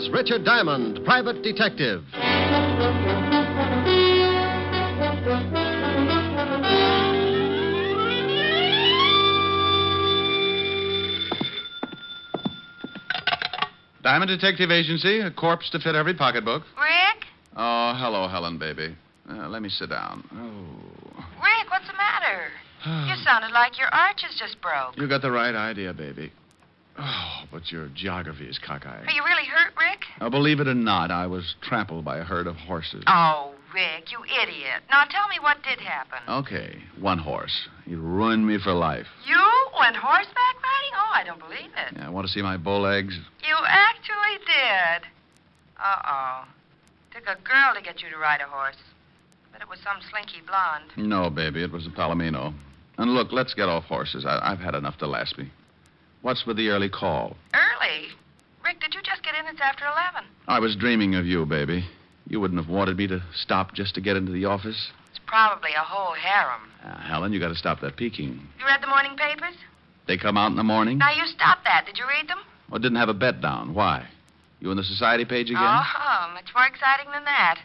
stars Richard Diamond, Private Detective. Diamond Detective Agency, a corpse to fit every pocketbook. Rick? Oh, hello, Helen, baby. Let me sit down. Oh. Rick, what's the matter? You sounded like your arches just broke. You got the right idea, baby. Oh, but your geography is cockeyed. Are you really hurt, Rick? Now, believe it or not, I was trampled by a herd of horses. Oh, Rick, you idiot. Now tell me what did happen. Okay, one horse. He ruined me for life. You went horseback riding? Oh, I don't believe it. Yeah, want to see my bow legs? You actually did. Uh-oh. Took a girl to get you to ride a horse. But it was some slinky blonde. No, baby, it was a Palomino. And look, let's get off horses. I've had enough to last me. What's with the early call? Early? Rick, did you just get in? It's after 11. I was dreaming of you, baby. You wouldn't have wanted me to stop just to get into the office. It's probably a whole harem. Helen, you got to stop that peeking. You read the morning papers? They come out in the morning? Now, you stop that. Did you read them? Well, didn't have a bet down. Why? You on the society page again? Oh, much more exciting than that.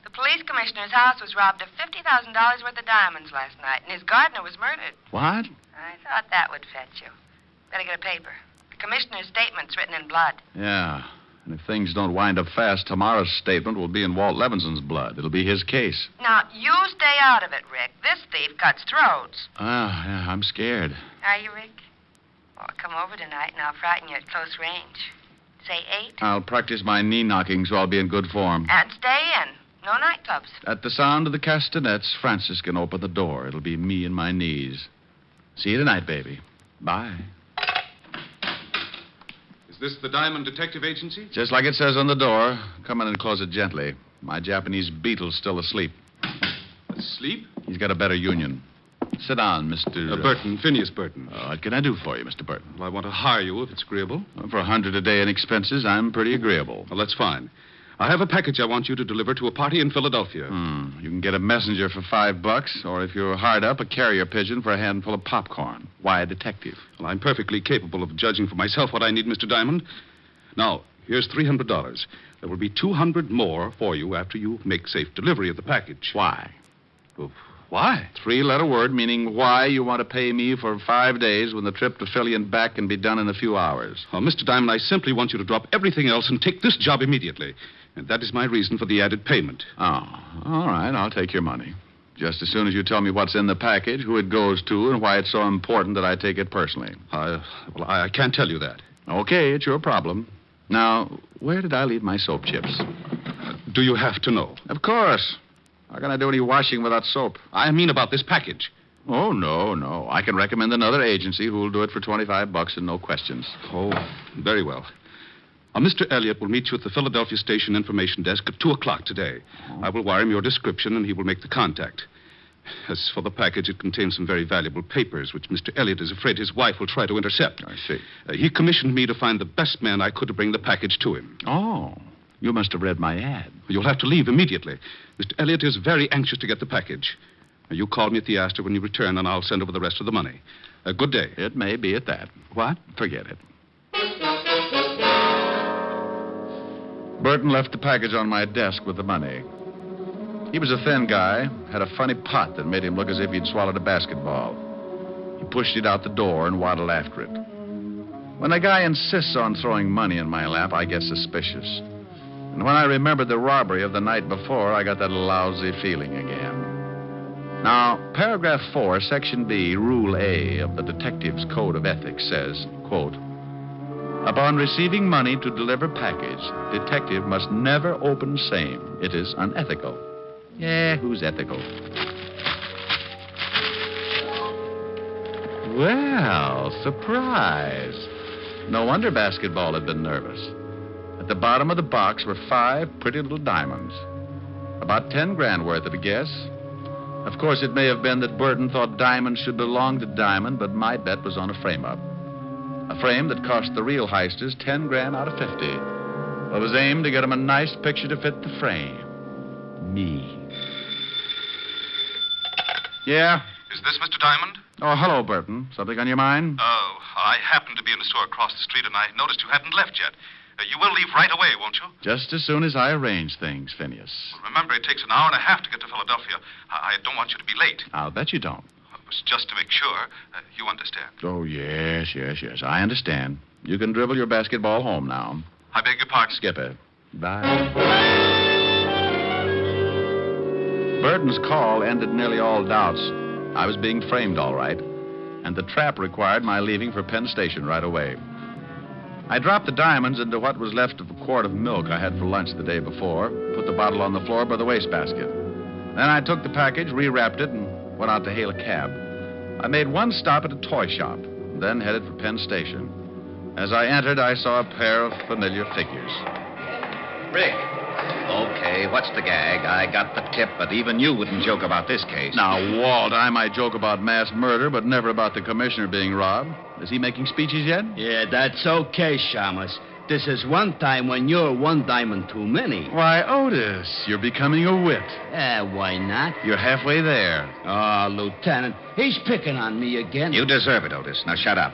The police commissioner's house was robbed of $50,000 worth of diamonds last night, and his gardener was murdered. What? I thought that would fetch you. Better get a paper. The commissioner's statement's written in blood. Yeah. And if things don't wind up fast, tomorrow's statement will be in Walt Levinson's blood. It'll be his case. Now, you stay out of it, Rick. This thief cuts throats. Yeah, I'm scared. Are you, Rick? Well, come over tonight, and I'll frighten you at close range. Say 8. I'll practice my knee knocking so I'll be in good form. And stay in. No nightclubs. At the sound of the castanets, Francis can open the door. It'll be me and my knees. See you tonight, baby. Bye. Is this the Diamond Detective Agency? Just like it says on the door. Come in and close it gently. My Japanese beetle's still asleep. Asleep? He's got a better union. Sit down, Mr. Burton, Phineas Burton. What can I do for you, Mr. Burton? Well, I want to hire you if it's agreeable. Well, for $100 a day in expenses, I'm pretty agreeable. Well, that's fine. I have a package I want you to deliver to a party in Philadelphia. You can get a messenger for $5, or if you're hard up, a carrier pigeon for a handful of popcorn. Why a detective? Well, I'm perfectly capable of judging for myself what I need, Mr. Diamond. Now, here's $300. There will be $200 more for you after you make safe delivery of the package. Why? Well, why? 3-letter word meaning why you want to pay me for 5 days when the trip to Philly and back can be done in a few hours. Oh, Mr. Diamond, I simply want you to drop everything else and take this job immediately. And that is my reason for the added payment. Oh, all right. I'll take your money. Just as soon as you tell me what's in the package, who it goes to, and why it's so important that I take it personally. I can't tell you that. Okay, it's your problem. Now, where did I leave my soap chips? Do you have to know? Of course. How can I do any washing without soap? I mean about this package. Oh, no. I can recommend another agency who will do it for $25 and no questions. Oh, very well. Mr. Elliott will meet you at the Philadelphia Station Information Desk at 2 o'clock today. I will wire him your description, and he will make the contact. As for the package, it contains some very valuable papers, which Mr. Elliott is afraid his wife will try to intercept. I see. He commissioned me to find the best man I could to bring the package to him. Oh, you must have read my ad. You'll have to leave immediately. Mr. Elliott is very anxious to get the package. You call me at the Astor when you return, and I'll send over the rest of the money. Good day. It may be at that. What? Forget it. Burton left the package on my desk with the money. He was a thin guy, had a funny pot that made him look as if he'd swallowed a basketball. He pushed it out the door and waddled after it. When a guy insists on throwing money in my lap, I get suspicious. And when I remembered the robbery of the night before, I got that lousy feeling again. Now, paragraph 4, section B, rule A of the Detective's Code of Ethics says, quote, upon receiving money to deliver package, detective must never open same. It is unethical. Yeah, who's ethical? Well, surprise. No wonder basketball had been nervous. At the bottom of the box were 5 pretty little diamonds. About 10 grand worth of a guess. Of course, it may have been that Burton thought diamonds should belong to Diamond, but my bet was on a frame-up. A frame that cost the real heisters 10 grand out of 50. It was aimed to get them a nice picture to fit the frame. Me. Yeah? Is this Mr. Diamond? Oh, hello, Burton. Something on your mind? Oh, I happened to be in a store across the street, and I noticed you hadn't left yet. You will leave right away, won't you? Just as soon as I arrange things, Phineas. Remember, it takes an hour and a half to get to Philadelphia. I don't want you to be late. I'll bet you don't. It was just to make sure. You understand. Oh, yes. I understand. You can dribble your basketball home now. I beg your pardon. Skip it. Bye. Burton's call ended nearly all doubts. I was being framed all right, and the trap required my leaving for Penn Station right away. I dropped the diamonds into what was left of a quart of milk I had for lunch the day before, put the bottle on the floor by the wastebasket. Then I took the package, rewrapped it, and went out to hail a cab. I made one stop at a toy shop, then headed for Penn Station. As I entered, I saw a pair of familiar figures. Rick. Okay, what's the gag? I got the tip, but even you wouldn't joke about this case. Now, Walt, I might joke about mass murder, but never about the commissioner being robbed. Is he making speeches yet? Yeah, that's okay, Shamus. This is one time when you're one diamond too many. Why, Otis, you're becoming a wit. Why not? You're halfway there. Oh, Lieutenant, he's picking on me again. You deserve it, Otis. Now shut up.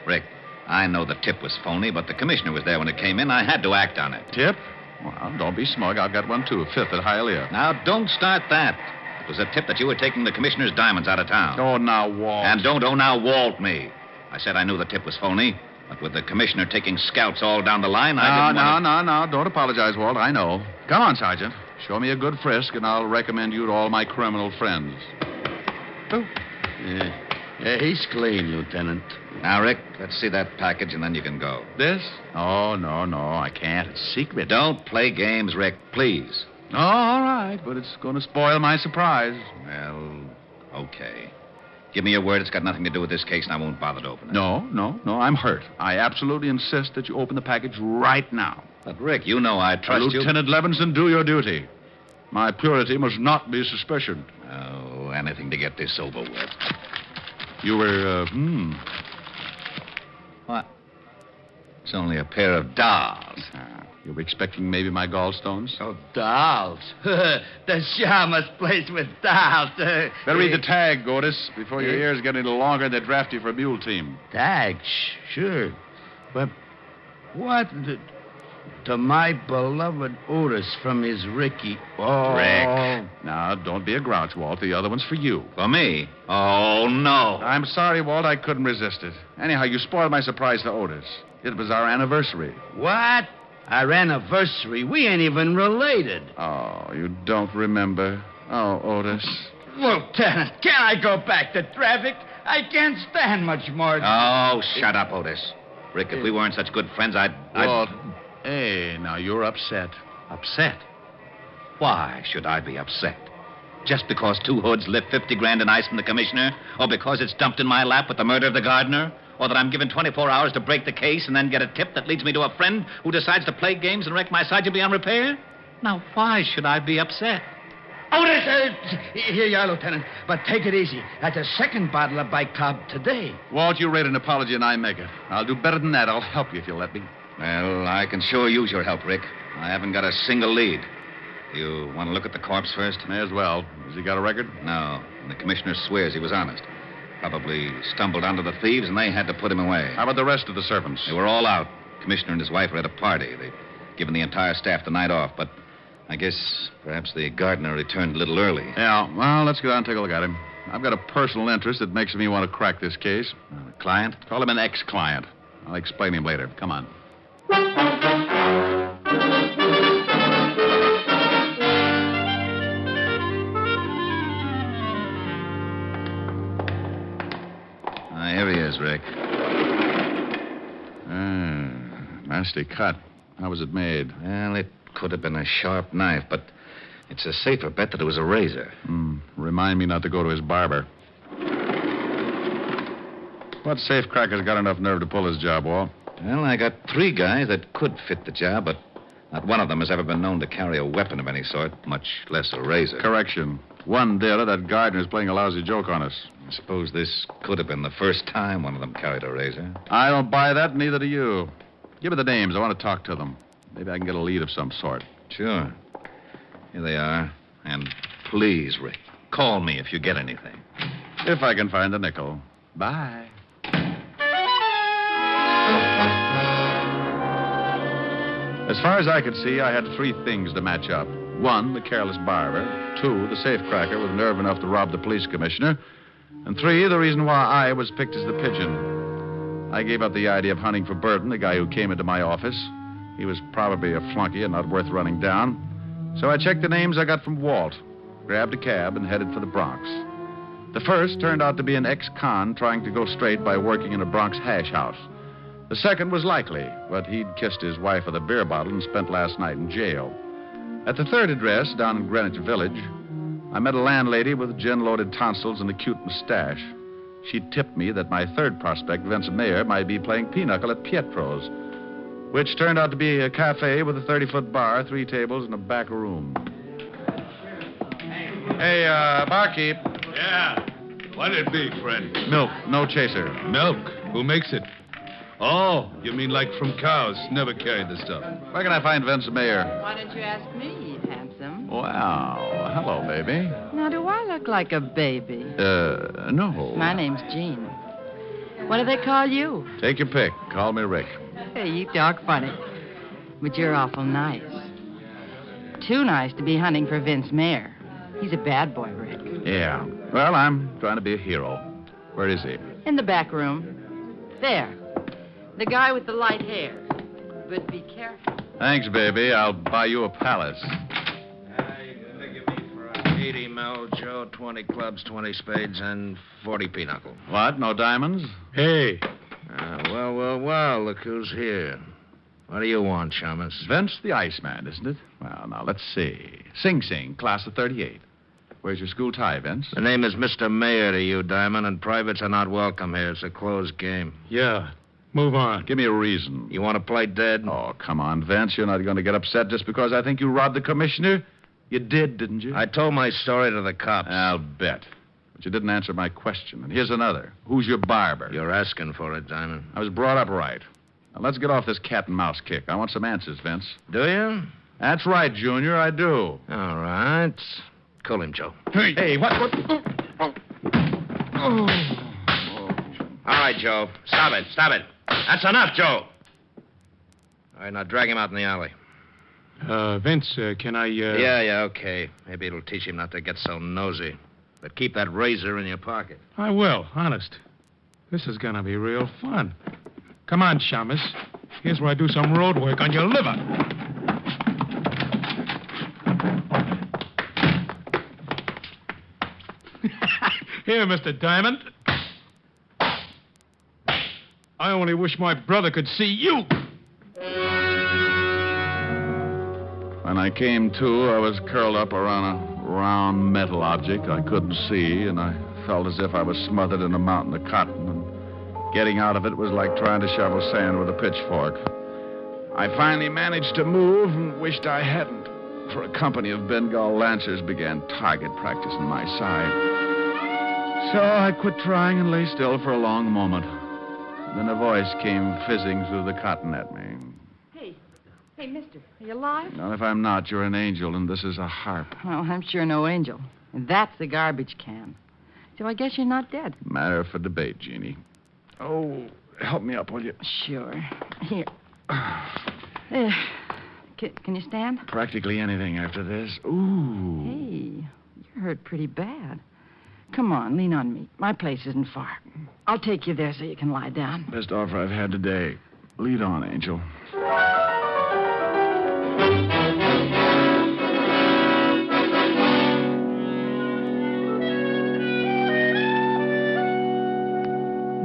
Rick, I know the tip was phony, but the commissioner was there when it came in. I had to act on it. Tip? Well, don't be smug. I've got one, too. A fifth at Hialeah. Now, don't start that. It was a tip that you were taking the commissioner's diamonds out of town. Oh, now, Walt. And don't now Walt me. I said I knew the tip was phony, but with the commissioner taking scouts all down the line, I didn't want to... No. Don't apologize, Walt. I know. Come on, Sergeant. Show me a good frisk, and I'll recommend you to all my criminal friends. Oh. Yeah, he's clean, Lieutenant. Now, Rick, let's see that package, and then you can go. This? Oh, no, I can't. It's secret. Don't play games, Rick, please. Oh, all right, but it's going to spoil my surprise. Well, okay. Give me your word it's got nothing to do with this case, and I won't bother to open it. No, I'm hurt. I absolutely insist that you open the package right now. But, Rick, you know I trust you. Lieutenant Levinson, do your duty. My purity must not be suspicioned. Oh, anything to get this over with. You were, What? It's only a pair of dolls. You were expecting maybe my gallstones? Oh, dolls. The Shamus plays with dolls. Better read the tag, Otis, before your ears get any longer and they draft you for a mule team. Tag? Sure. But what? To my beloved Otis from his Ricky. Oh. Rick. Now, don't be a grouch, Walt. The other one's for you. For me? Oh, no. I'm sorry, Walt. I couldn't resist it. Anyhow, you spoiled my surprise to Otis. It was our anniversary. What? Our anniversary? We ain't even related. Oh, you don't remember? Oh, Otis. Lieutenant, can I go back to traffic? I can't stand much more. Oh, shut up, Otis. Rick, if we weren't such good friends, Walt, hey, now you're upset. Upset? Why should I be upset? Just because two hoods lift 50 grand in ice from the commissioner? Or because it's dumped in my lap with the murder of the gardener? Or that I'm given 24 hours to break the case and then get a tip that leads me to a friend who decides to play games and wreck my side beyond repair? Now, why should I be upset? Otis, here you are, Lieutenant. But take it easy. That's a second bottle of bicob today. Walt, you rate an apology and I make it. I'll do better than that. I'll help you if you'll let me. Well, I can sure use your help, Rick. I haven't got a single lead. You want to look at the corpse first? May as well. Has he got a record? No. And the commissioner swears he was honest. Probably stumbled onto the thieves, and they had to put him away. How about the rest of the servants? They were all out. Commissioner and his wife were at a party. They'd given the entire staff the night off, but I guess perhaps the gardener returned a little early. Yeah, well, let's go down and take a look at him. I've got a personal interest that makes me want to crack this case. Client? Call him an ex-client. I'll explain him later. Come on. Here he is, Rick. Nasty cut. How was it made? Well, it could have been a sharp knife, but it's a safer bet that it was a razor. Remind me not to go to his barber. What safecracker's got enough nerve to pull his job, Walt? Well, I got 3 guys that could fit the job, but not one of them has ever been known to carry a weapon of any sort, much less a razor. Correction. One dealer, that gardener's playing a lousy joke on us. I suppose this could have been the first time one of them carried a razor. I don't buy that, neither do you. Give me the names. I want to talk to them. Maybe I can get a lead of some sort. Sure. Here they are. And please, Rick, call me if you get anything. If I can find a nickel. Bye. As far as I could see, I had three things to match up. One, the careless barber. Two, the safecracker with nerve enough to rob the police commissioner. And three, the reason why I was picked as the pigeon. I gave up the idea of hunting for Burton, the guy who came into my office. He was probably a flunky and not worth running down. So I checked the names I got from Walt, grabbed a cab, and headed for the Bronx. The first turned out to be an ex-con trying to go straight by working in a Bronx hash house. The second was likely, but he'd kissed his wife with a beer bottle and spent last night in jail. At the third address, down in Greenwich Village, I met a landlady with gin-loaded tonsils and a cute mustache. She tipped me that my third prospect, Vincent Mayer, might be playing pinochle at Pietro's, which turned out to be a cafe with a 30-foot bar, 3 tables, and a back room. Hey, barkeep. Yeah. What'd it be, friend? Milk, no chaser. Milk? Who makes it? Oh, you mean like from cows? Never carried the stuff. Where can I find Vincent Mayer? Why don't you ask me, handsome? Wow. Hello, baby. Now, do I look like a baby? No. My name's Jean. What do they call you? Take your pick. Call me Rick. Hey, you talk funny. But you're awful nice. Too nice to be hunting for Vince Mayer. He's a bad boy, Rick. Yeah. Well, I'm trying to be a hero. Where is he? In the back room. There. The guy with the light hair. But be careful. Thanks, baby. I'll buy you a palace. You can figure me for 80 mil, Joe, 20 clubs, 20 spades, and 40 pinochle. What? No diamonds? Hey. Well, look who's here. What do you want, Shamus? Vince the Iceman, isn't it? Well, now, let's see. Sing Sing, class of 38. Where's your school tie, Vince? The name is Mr. Mayer to you, Diamond, and privates are not welcome here. It's a closed game. Yeah. Move on. Give me a reason. You want to play dead? Oh, come on, Vince. You're not going to get upset just because I think you robbed the commissioner? You did, didn't you? I told my story to the cops. I'll bet. But you didn't answer my question. And here's another. Who's your barber? You're asking for it, Diamond. I was brought up right. Now, let's get off this cat and mouse kick. I want some answers, Vince. Do you? That's right, Junior. I do. All right. Call him, Joe. Hey, what? All right, Joe. Stop it. That's enough, Joe. All right, now drag him out in the alley. Vince, can I, Yeah, okay. Maybe it'll teach him not to get so nosy. But keep that razor in your pocket. I will, honest. This is gonna be real fun. Come on, Shamus. Here's where I do some road work on your liver. Here, Mr. Diamond. I only wish my brother could see you. When I came to, I was curled up around a round metal object I couldn't see, and I felt as if I was smothered in a mountain of cotton, and getting out of it was like trying to shovel sand with a pitchfork. I finally managed to move and wished I hadn't, for a company of Bengal lancers began target practice on my side. So I quit trying and lay still for a long moment. Then a voice came fizzing through the cotton at me. Hey, mister, are you alive? Now, if I'm not, you're an angel, and this is a harp. Well, I'm sure no angel. And that's the garbage can. So I guess you're not dead. Matter for debate, Jeannie. Oh, help me up, will you? Sure. Here. Can you stand? Practically anything after this. Ooh. Hey, you're hurt pretty bad. Come on, lean on me. My place isn't far. I'll take you there so you can lie down. Best offer I've had today. Lead on, Angel.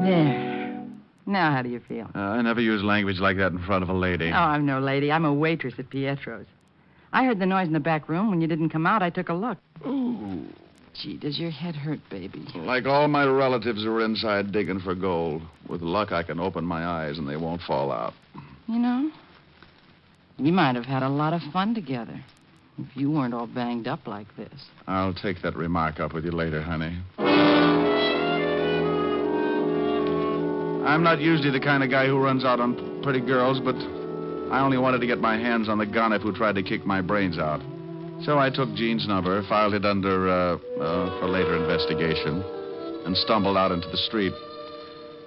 There. Now, how do you feel? I never use language like that in front of a lady. Oh, I'm no lady. I'm a waitress at Pietro's. I heard the noise in the back room. When you didn't come out, I took a look. Ooh. Gee, does your head hurt, baby? Like all my relatives who are inside digging for gold. With luck, I can open my eyes and they won't fall out. You know, we might have had a lot of fun together if you weren't all banged up like this. I'll take that remark up with you later, honey. I'm not usually the kind of guy who runs out on pretty girls, but I only wanted to get my hands on the gonif who tried to kick my brains out. So I took Jean's number, filed it under, for later investigation, and stumbled out into the street.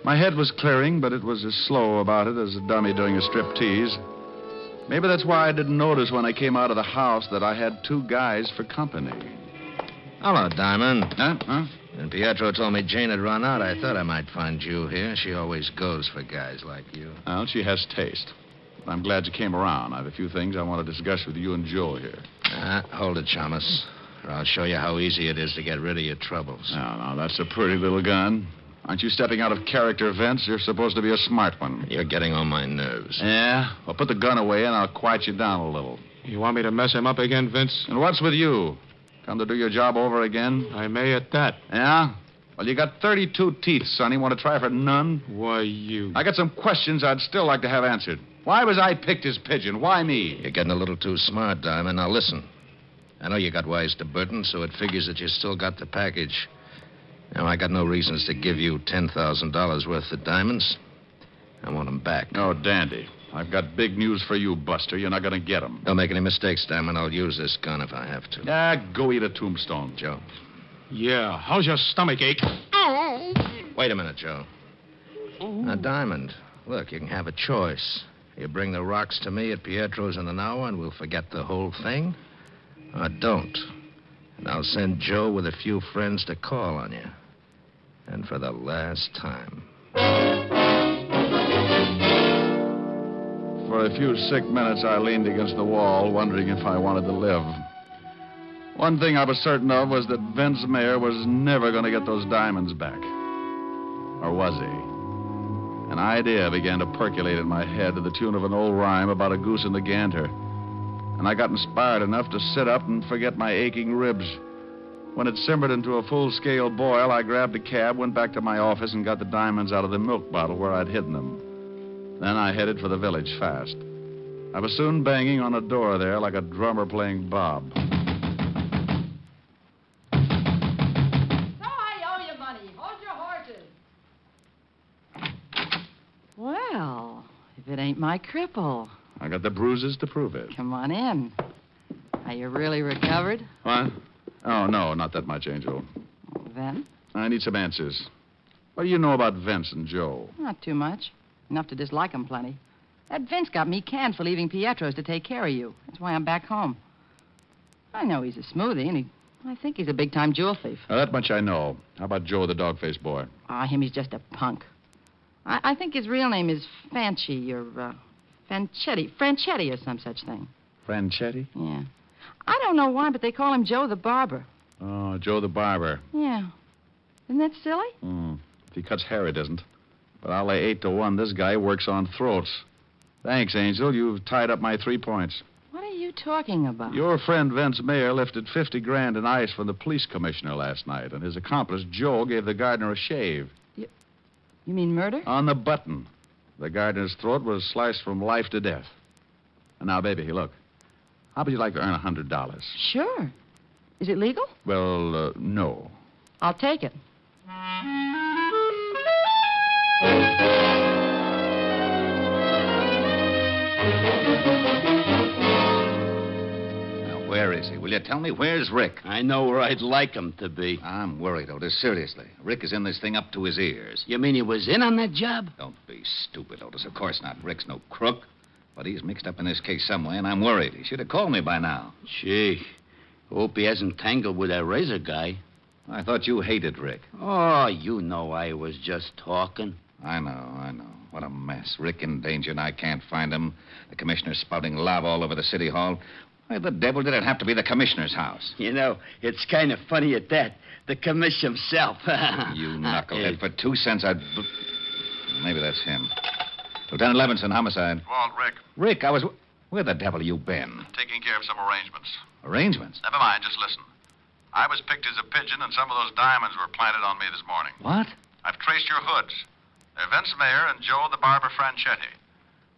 My head was clearing, but it was as slow about it as a dummy doing a striptease. Maybe that's why I didn't notice when I came out of the house that I had two guys for company. Hello, Diamond. Huh? When Pietro told me Jane had run out, I thought I might find you here. She always goes for guys like you. Well, she has taste. I'm glad you came around. I have a few things I want to discuss with you and Joe here. Hold it, Chalmers, or I'll show you how easy it is to get rid of your troubles. No, that's a pretty little gun. Aren't you stepping out of character, Vince? You're supposed to be a smart one. You're getting on my nerves. Yeah? Well, put the gun away and I'll quiet you down a little. You want me to mess him up again, Vince? And what's with you? Come to do your job over again? I may at that. Yeah? Well, you got 32 teeth, Sonny. Want to try for none? Why, you... I got some questions I'd still like to have answered. Why was I picked as pigeon? Why me? You're getting a little too smart, Diamond. Now, listen. I know you got wise to Burton, so it figures that you still got the package. Now, I got no reasons to give you $10,000 worth of diamonds. I want them back. Oh, dandy. I've got big news for you, Buster. You're not going to get them. Don't make any mistakes, Diamond. I'll use this gun if I have to. Go eat a tombstone. Joe. Yeah, how's your stomach ache? Wait a minute, Joe. Now, Diamond, look, you can have a choice. You bring the rocks to me at Pietro's in an hour and we'll forget the whole thing. Or don't. And I'll send Joe with a few friends to call on you. And for the last time. For a few sick minutes, I leaned against the wall, wondering if I wanted to live. One thing I was certain of was that Vince Mayer was never going to get those diamonds back. Or was he? An idea began to percolate in my head to the tune of an old rhyme about a goose and a gander. And I got inspired enough to sit up and forget my aching ribs. When it simmered into a full-scale boil, I grabbed a cab, went back to my office, and got the diamonds out of the milk bottle where I'd hidden them. Then I headed for the village fast. I was soon banging on a door there like a drummer playing Bob. So I owe you money. Hold your horses. Well, if it ain't my cripple. I got the bruises to prove it. Come on in. Are you really recovered? What? Oh, no, not that much, Angel. Then? I need some answers. What do you know about Vince and Joe? Not too much. Enough to dislike him plenty. That Vince got me canned for leaving Pietro's to take care of you. That's why I'm back home. I know he's a smoothie, and I think he's a big-time jewel thief. That much I know. How about Joe, the dog-faced boy? Him, he's just a punk. I think his real name is Fanchi or Franchetti or some such thing. Franchetti? Yeah. I don't know why, but they call him Joe the Barber. Oh, Joe the Barber. Yeah. Isn't that silly? If he cuts hair, it isn't. But I'll lay 8-1 this guy works on throats. Thanks, Angel. You've tied up my 3 points. What are you talking about? Your friend Vince Mayer lifted $50,000 in ice from the police commissioner last night, and his accomplice, Joe, gave the gardener a shave. You mean murder? On the button. The gardener's throat was sliced from life to death. And now, baby, look. How would you like to earn $100? Sure. Is it legal? Well, no. I'll take it. Now, where is he? Will you tell me? Where's Rick? I know where I'd like him to be. I'm worried, Otis. Seriously. Rick is in this thing up to his ears. You mean he was in on that job? Don't be stupid, Otis. Of course not. Rick's no crook. But he's mixed up in this case some way, and I'm worried. He should have called me by now. Gee, hope he hasn't tangled with that razor guy. I thought you hated Rick. Oh, you know I was just talking. I know. What a mess. Rick in danger, and I can't find him. The commissioner's spouting lava all over the city hall. Why the devil did it have to be the commissioner's house? You know, it's kind of funny at that. The commissioner himself. You knucklehead. For 2 cents, I'd... Maybe that's him. Lieutenant Levinson, homicide. Walt, Rick. Rick, where the devil you been? Taking care of some arrangements. Arrangements? Never mind, just listen. I was picked as a pigeon, and some of those diamonds were planted on me this morning. What? I've traced your hoods. They're Vince Mayer and Joe the Barber Franchetti.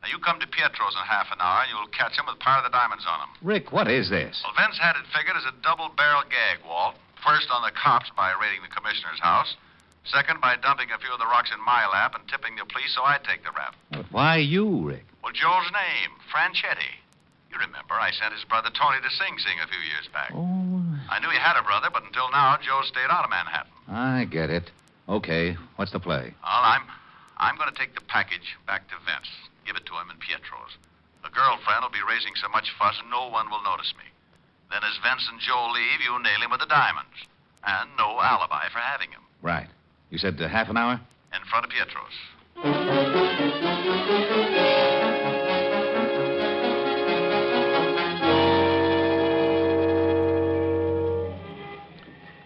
Now, you come to Pietro's in half an hour, and you'll catch him with part of the diamonds on him. Rick, what is this? Well, Vince had it figured as a double-barrel gag, Walt. First on the cops by raiding the commissioner's house. Second, by dumping a few of the rocks in my lap and tipping the police so I'd take the rap. But why you, Rick? Well, Joe's name, Franchetti. You remember, I sent his brother Tony to Sing Sing a few years back. Oh. I knew he had a brother, but until now, Joe stayed out of Manhattan. I get it. Okay, what's the play? Well, I'm going to take the package back to Vince. Give it to him in Pietro's. The girlfriend will be raising so much fuss no one will notice me. Then as Vince and Joe leave, you nail him with the diamonds. And no alibi for having him. Right. You said half an hour? In front of Pietro's.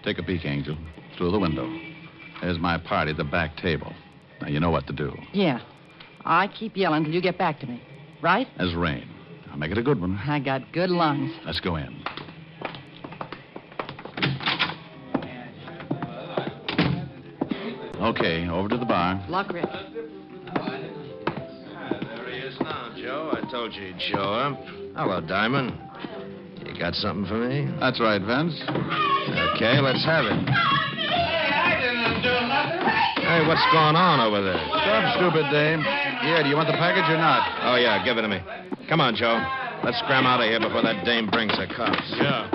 Take a peek, Angel. Through the window. There's my party at the back table. Now, you know what to do. Yeah. I keep yelling till you get back to me. Right? As rain. I'll make it a good one. I got good lungs. Let's go in. Okay, over to the bar. Luck, Rick. There he is now, Joe. I told you he'd show up. Hello, Diamond. You got something for me? That's right, Vince. Okay, let's have it. I didn't do nothing. Hey, what's going on over there? Stop, stupid dame. Here, do you want the package or not? Oh, yeah, give it to me. Come on, Joe. Let's scram out of here before that dame brings her cops. Yeah.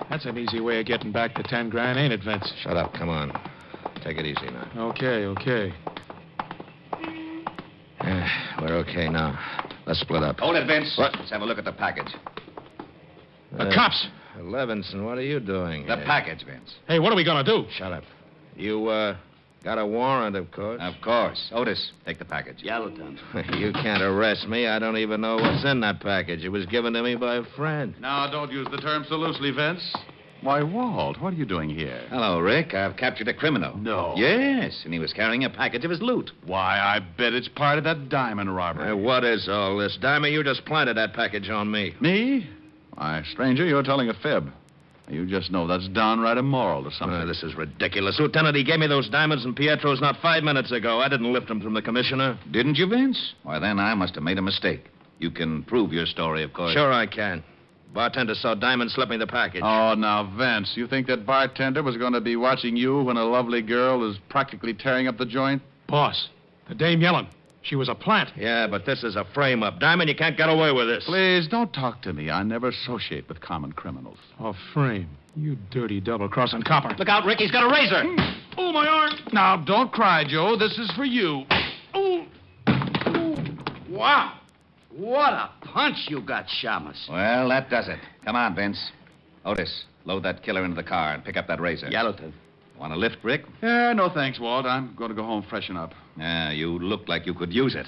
That's an easy way of getting back to 10 grand, ain't it, Vince? Shut up. Come on. Take it easy now. Okay. We're okay now. Let's split up. Hold it, Vince. What? Let's have a look at the package. The cops! Levinson, what are you doing The here? package, Vince. Hey, what are we gonna do? Shut up. You, got a warrant, of course. Of course. Otis, take the package. Yellowton. You can't arrest me. I don't even know what's in that package. It was given to me by a friend. Now, don't use the term so loosely, Vince. Why, Walt, what are you doing here? Hello, Rick. I've captured a criminal. No. Yes, and he was carrying a package of his loot. Why, I bet it's part of that diamond robbery. Hey, what is all this? Diamond, you just planted that package on me. Me? Why, stranger, you're telling a fib. You just know that's downright immoral or something. This is ridiculous. Lieutenant, he gave me those diamonds and Pietro's not 5 minutes ago. I didn't lift them from the commissioner. Didn't you, Vince? Why, then I must have made a mistake. You can prove your story, of course. Sure I can. Bartender saw Diamond slip me the package. Oh, now, Vince, you think that bartender was going to be watching you when a lovely girl is practically tearing up the joint? Boss, the dame yelling. She was a plant. Yeah, but this is a frame-up. Diamond, you can't get away with this. Please, don't talk to me. I never associate with common criminals. A frame. You dirty double-crossing copper. Look out, Rick. He's got a razor. Oh, my arm. Now, don't cry, Joe. This is for you. Oh. Wow. What a punch you got, Shamus. Well, that does it. Come on, Vince. Otis, load that killer into the car and pick up that razor. Yellowton. Want a lift, Rick? Yeah, no thanks, Walt. I'm going to go home freshen up. Yeah, you look like you could use it.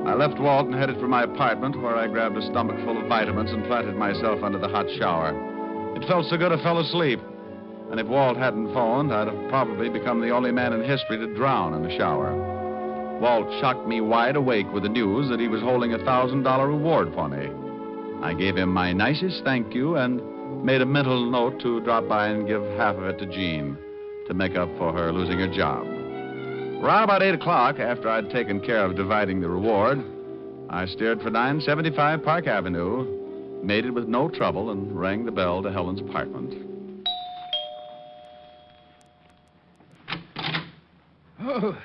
I left Walt and headed for my apartment, where I grabbed a stomach full of vitamins and planted myself under the hot shower. It felt so good I fell asleep. And if Walt hadn't phoned, I'd have probably become the only man in history to drown in the shower. Walt shocked me wide awake with the news that he was holding a $1,000 reward for me. I gave him my nicest thank you and made a mental note to drop by and give half of it to Jean to make up for her losing her job. Around about 8 o'clock, after I'd taken care of dividing the reward, I steered for 975 Park Avenue, made it with no trouble, and rang the bell to Helen's apartment. Oh,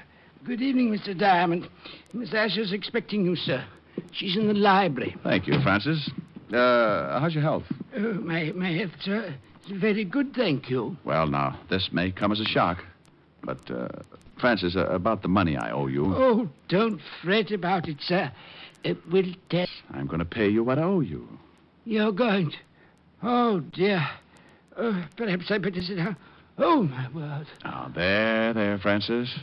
good evening, Mr. Diamond. Miss Asher's expecting you, sir. She's in the library. Thank you, Francis. How's your health? My health, sir, is very good, thank you. Well, now, this may come as a shock. But, Francis, about the money I owe you. Oh, don't fret about it, sir. We'll tell. I'm going to pay you what I owe you. You're going to? Oh, dear. Perhaps I better sit down. Oh, my word. Now, there, Francis.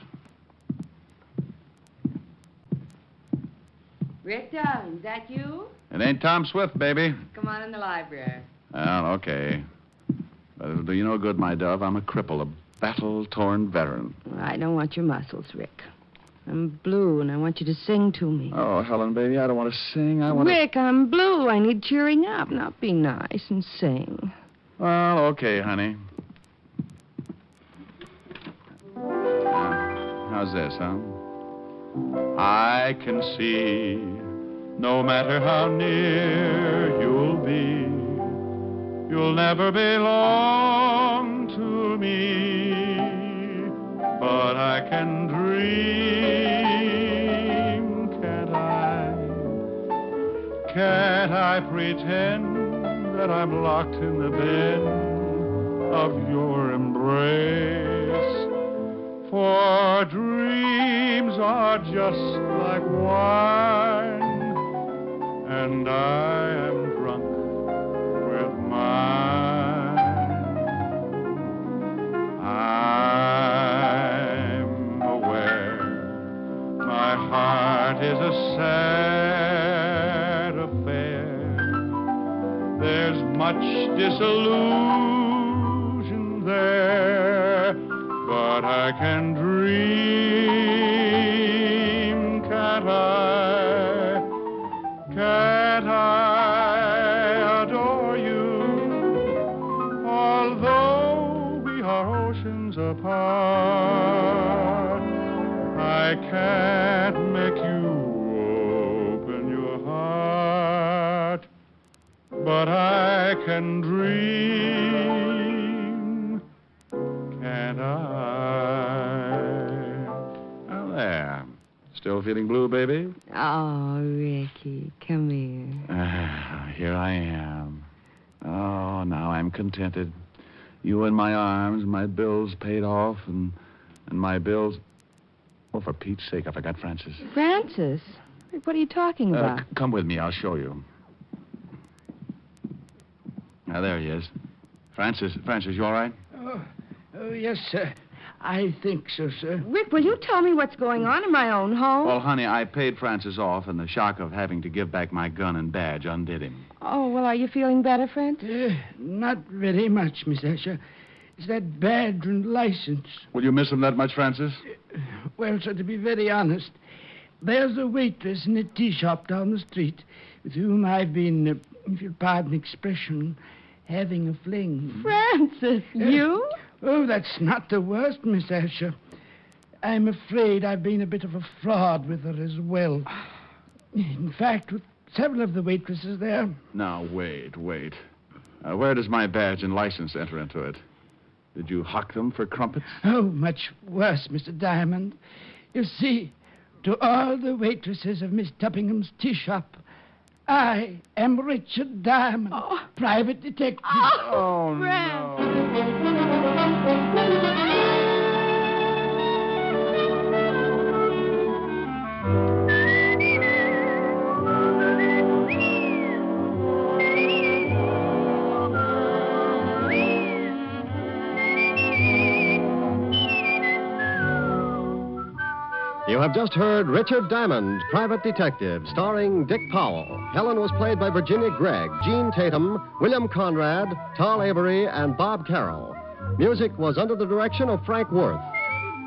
Rick, darling, is that you? It ain't Tom Swift, baby. Come on in the library. Well, okay. But it'll do you no good, my dove. I'm a cripple, a battle-torn veteran. I don't want your muscles, Rick. I'm blue, and I want you to sing to me. Oh, Helen, baby, I don't want to sing. I want Rick, I'm blue. I need cheering up. Now be nice and sing. Well, okay, honey. How's this, huh? I can see, no matter how near you'll be, you'll never belong to me. But I can dream I pretend that I'm locked in the den of your embrace. For dreams are just like wine, and I am drunk with mine. I'm aware my heart is a sad affair. There's much disillusion there, but I can dream, can't I? Can't I adore you? Although we are oceans apart, I can't make you open your heart, but I can dream, can't I? Well, there. Still feeling blue, baby? Oh, Ricky, come here. Here I am. Oh, now I'm contented. You in my arms, my bills paid off, and my bills... Oh, for Pete's sake, I forgot Francis. Francis? Rick, what are you talking about? Come with me, I'll show you. Now, there he is. Francis, you all right? Oh, yes, sir. I think so, sir. Rick, will you tell me what's going on in my own home? Well, honey, I paid Francis off, and the shock of having to give back my gun and badge undid him. Oh, well, are you feeling better, Francis? Not very much, Miss Asher. It's that badge and license. Will you miss him that much, Francis? Well, sir, to be very honest, there's a waitress in a tea shop down the street with whom I've been, if you'll pardon the expression, having a fling. Francis, you? Oh, that's not the worst, Miss Asher. I'm afraid I've been a bit of a fraud with her as well. In fact, with several of the waitresses there. Now, wait. Where does my badge and license enter into it? Did you hock them for crumpets? Oh, much worse, Mr. Diamond. You see, to all the waitresses of Miss Tuppingham's tea shop, I am Richard Diamond, private detective. Oh, no. You have just heard Richard Diamond, Private Detective, starring Dick Powell. Helen was played by Virginia Gregg, Jean Tatum, William Conrad, Tal Avery, and Bob Carroll. Music was under the direction of Frank Worth.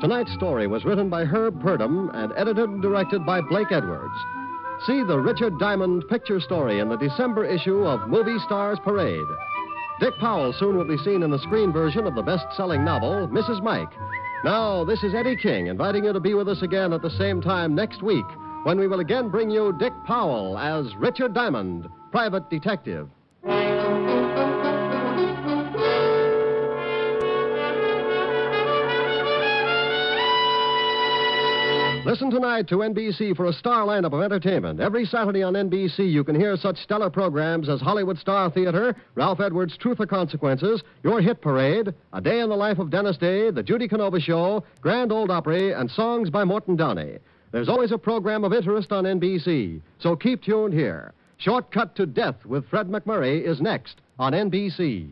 Tonight's story was written by Herb Purdom and edited and directed by Blake Edwards. See the Richard Diamond picture story in the December issue of Movie Stars Parade. Dick Powell soon will be seen in the screen version of the best-selling novel, Mrs. Mike. Now, this is Eddie King inviting you to be with us again at the same time next week when we will again bring you Dick Powell as Richard Diamond, Private Detective. Listen tonight to NBC for a star lineup of entertainment. Every Saturday on NBC, you can hear such stellar programs as Hollywood Star Theater, Ralph Edwards' Truth or Consequences, Your Hit Parade, A Day in the Life of Dennis Day, The Judy Canova Show, Grand Ole Opry, and songs by Morton Downey. There's always a program of interest on NBC, so keep tuned here. Shortcut to Death with Fred McMurray is next on NBC.